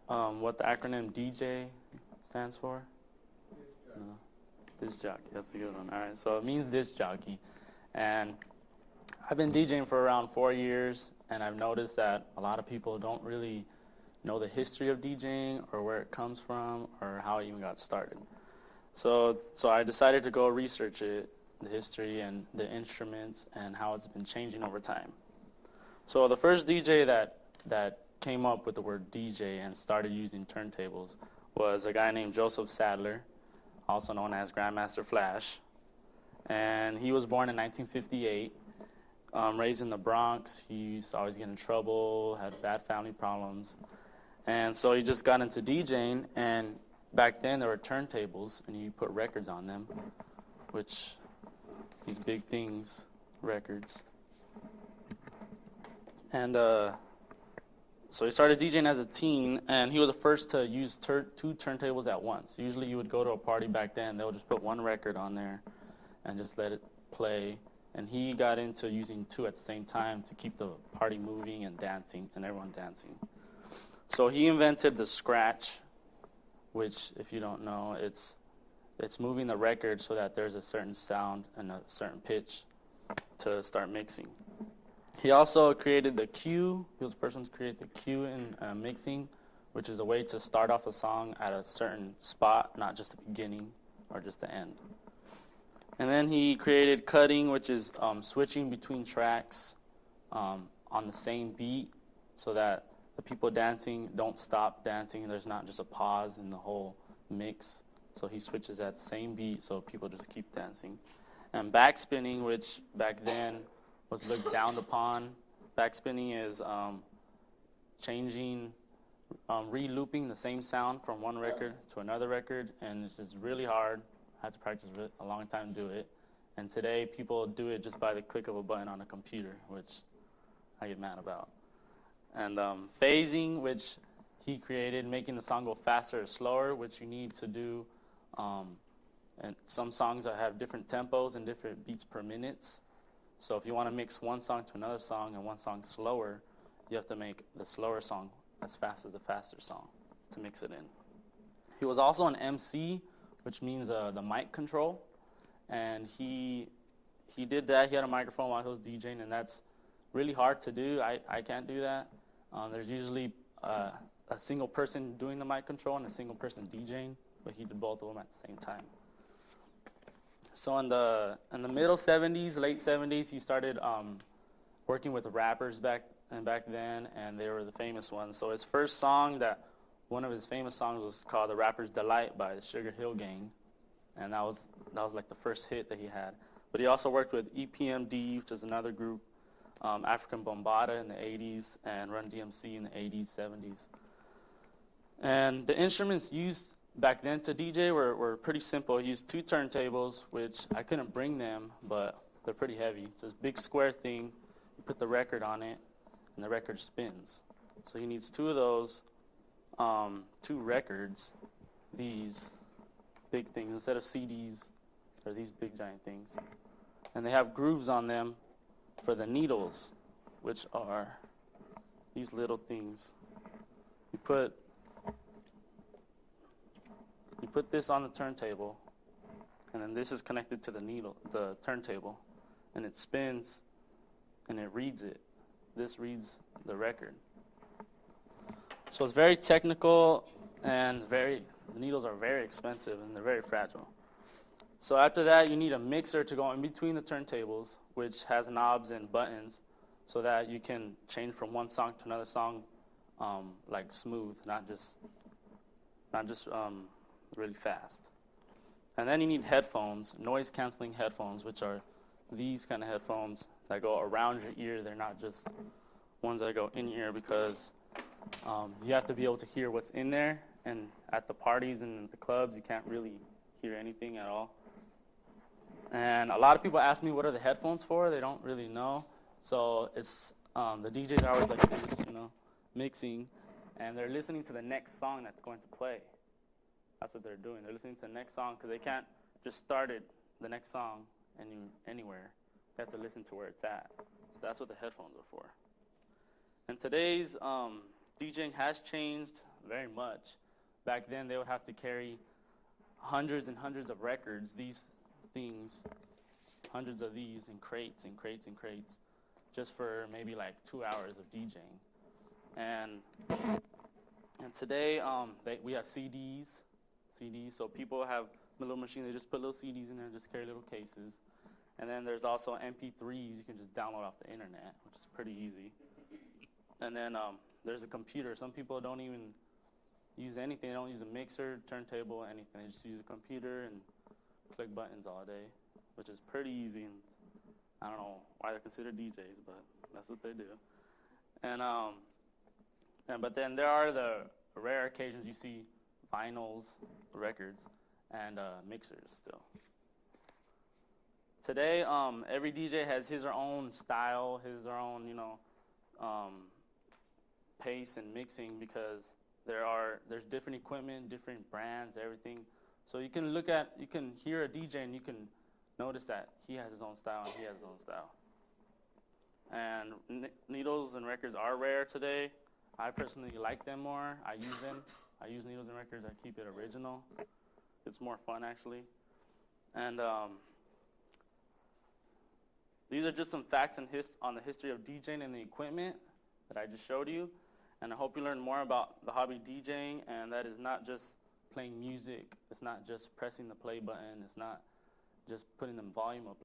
what the acronym DJ stands for? No. Disc jockey, that's a good one. All right, so it means disc jockey. And I've been DJing for around 4 years, and I've noticed that a lot of people don't really know the history of DJing or where it comes from or how it even got started. So I decided to go research it, the history and the instruments and how it's been changing over time. So the first DJ that came up with the word DJ and started using turntables was a guy named Joseph Sadler, also known as Grandmaster Flash. And he was born in 1958, raised in the Bronx. He used to always get in trouble, had bad family problems. And so he just got into DJing, and back then there were turntables, and you put records on them, which, these big things, records. And so he started DJing as a teen, and he was the first to use two turntables at once. Usually you would go to a party back then, they would just put one record on there and just let it play. And he got into using two at the same time to keep the party moving and dancing, and everyone dancing. So he invented the scratch, which, if you don't know, it's moving the record so that there's a certain sound and a certain pitch to start mixing. He also created the cue. He was the first one to create the cue in mixing, which is a way to start off a song at a certain spot, not just the beginning or just the end. And then he created cutting, which is switching between tracks on the same beat so that the people dancing don't stop dancing. There's not just a pause in the whole mix. So he switches at the same beat so people just keep dancing. And backspinning, which back then was looked down upon. Backspinning is changing, re-looping the same sound from one record to another record, and it's just really hard. I had to practice a long time to do it. And today people do it just by the click of a button on a computer, which I get mad about. And phasing, which he created, making the song go faster or slower, which you need to do. And some songs that have different tempos and different beats per minute. So if you want to mix one song to another song and one song slower, you have to make the slower song as fast as the faster song to mix it in. He was also an MC, which means the mic control. And he did that. He had a microphone while he was DJing, and that's really hard to do. I can't do that. There's usually a single person doing the mic control and a single person DJing, but he did both of them at the same time. So in the middle 70s, late 70s, he started working with rappers back then, and they were the famous ones. So his first song, one of his famous songs was called "The Rapper's Delight" by the Sugar Hill Gang, and that was like the first hit that he had. But he also worked with EPMD, which is another group, African Bombata in the 80s, and Run DMC in the 80s, 70s. And the instruments used back then to DJ were pretty simple. He used two turntables, which I couldn't bring them, but they're pretty heavy. It's this big square thing. You put the record on it, and the record spins. So he needs two of those, two records, these big things. Instead of CDs, they're these big giant things. And they have grooves on them for the needles, which are these little things. You put this on the turntable, and then this is connected to the turntable, and it spins, and it reads it. This reads the record. So it's very technical, and the needles are very expensive, and they're very fragile. So after that, you need a mixer to go in between the turntables, which has knobs and buttons, so that you can change from one song to another song, like smooth, not just really fast. And then you need headphones, noise-canceling headphones, which are these kind of headphones that go around your ear. They're not just ones that go in your ear, because you have to be able to hear what's in there. And at the parties and the clubs, you can't really hear anything at all. And a lot of people ask me, what are the headphones for? They don't really know. So it's the DJs are always like this, mixing, and they're listening to the next song that's going to play. That's what they're doing. They're listening to the next song, because they can't just start the next song anywhere. They have to listen to where it's at. So that's what the headphones are for. And today's DJing has changed. very much. Back then, they would have to carry hundreds and hundreds of records, these things, hundreds of these in crates and crates and crates, just for maybe like 2 hours of DJing. And today, we have CDs, so people have a little machine, they just put little CDs in there, just carry little cases. And then there's also MP3s you can just download off the internet, which is pretty easy. And then there's a computer. Some people don't even use anything. They don't use a mixer, turntable, anything. They just use a computer and click buttons all day, which is pretty easy. And I don't know why they're considered DJs, but that's what they do. But then there are the rare occasions you see vinyls, records, and mixers still. Today, every DJ has his or own style, his or own, pace and mixing, because there's different equipment, different brands, everything. So you can hear a DJ and you can notice that he has his own style and he has his own style. And needles and records are rare today. I personally like them more. I use them. I use needles and records. I keep it original. It's more fun, actually. And these are just some facts on the history of DJing and the equipment that I just showed you. And I hope you learn more about the hobby DJing, and that is not just playing music. It's not just pressing the play button. It's not just putting the volume up.